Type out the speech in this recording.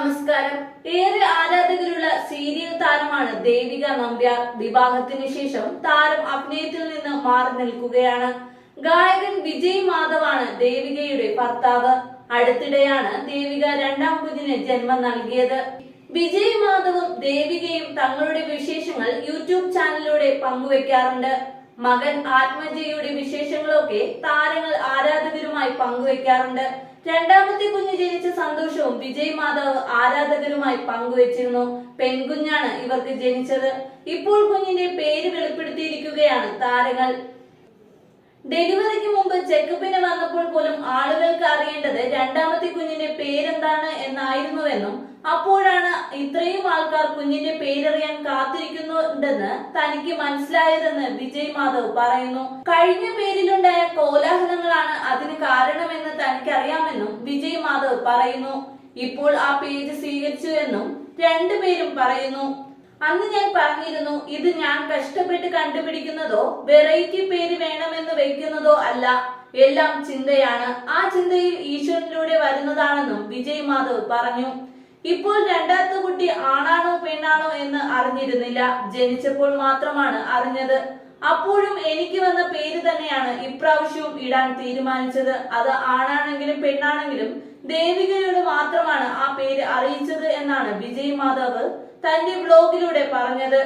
നമസ്കാരം. ഏറെ ആരാധകരുള്ള സീരിയൽ താരമാണ് ദേവിക നമ്പ്യാർ. വിവാഹത്തിന് ശേഷം താരം അഭിനയത്തിൽ നിന്ന് മാറി നിൽക്കുകയാണ്. ഗായകൻ വിജയ് മാധവാണ് ദേവികയുടെ ഭർത്താവ്. അടുത്തിടെയാണ് ദേവിക രണ്ടാം കുഞ്ഞിന് ജന്മം നൽകിയത്. വിജയ് മാധവും ദേവികയും തങ്ങളുടെ വിശേഷങ്ങൾ യൂട്യൂബ് ചാനലിലൂടെ പങ്കുവെക്കാറുണ്ട്. മകൻ ആത്മജയുടെ വിശേഷങ്ങളൊക്കെ താരങ്ങൾ ആരാധകരുമായി പങ്കുവെക്കാറുണ്ട്. രണ്ടാമത്തെ കുഞ്ഞ് ജനിച്ച സന്തോഷവും വിജയ് മാധവ് ആരാധകരുമായി പങ്കുവച്ചിരുന്നു. പെൺകുഞ്ഞാണ് ഇവർക്ക് ജനിച്ചത്. ഇപ്പോൾ കുഞ്ഞിന്റെ പേര് വെളിപ്പെടുത്തിയിരിക്കുകയാണ് താരങ്ങൾ. ഡെലിവറിക്ക് മുമ്പ് ചെക്കപ്പിന് വന്നപ്പോൾ പോലും ആളുകൾക്ക് അറിയേണ്ടത് രണ്ടാമത്തെ കുഞ്ഞിന്റെ പേരെന്താണ് എന്നായിരുന്നുവെന്നും അപ്പോഴാണ് ഇത്രയും ആൾക്കാർ കുഞ്ഞിന്റെ പേരറിയാൻ കാത്തിരിക്കുന്നുണ്ടെന്ന് തനിക്ക് മനസ്സിലായതെന്ന് വിജയ് മാധവ് പറയുന്നു. കഴിഞ്ഞ പേരിലുണ്ടായ കോലാഹലങ്ങളാണ് അതിന് കാരണമെന്ന് തനിക്കറിയാമെന്നും വിജയ് മാധവ് പറയുന്നു. ഇപ്പോൾ ആ പേര് സ്വീകരിച്ചു എന്നും രണ്ടുപേരും പറയുന്നു. അന്ന് ഞാൻ പറഞ്ഞിരുന്നു, ഇത് ഞാൻ കഷ്ടപ്പെട്ട് കണ്ടുപിടിക്കുന്നതോ വെറൈറ്റി പേര് വേണമെന്ന് വെക്കുന്നതോ അല്ല, എല്ലാം ചിന്തയാണ്. ആ ചിന്തയിൽ ഈശ്വരനിലൂടെ വരുന്നതാണെന്നും വിജയ് മാധവ് പറഞ്ഞു. ഇപ്പോൾ രണ്ടാമത്തെ കുട്ടി ആണാണോ പെണ്ണാണോ എന്ന് അറിഞ്ഞിരുന്നില്ല. ജനിച്ചപ്പോൾ മാത്രമാണ് അറിഞ്ഞത്. അപ്പോഴും എനിക്ക് വന്ന പേര് തന്നെയാണ് ഇപ്രാവശ്യവും ഇടാൻ തീരുമാനിച്ചത്. അത് ആണാണെങ്കിലും പെണ്ണാണെങ്കിലും ദേവികയോട് മാത്രമാണ് ആ പേര് അറിയിച്ചത് എന്നാണ് വിജയ് മാധവ് തന്റെ ബ്ലോഗിലൂടെ പറഞ്ഞത്.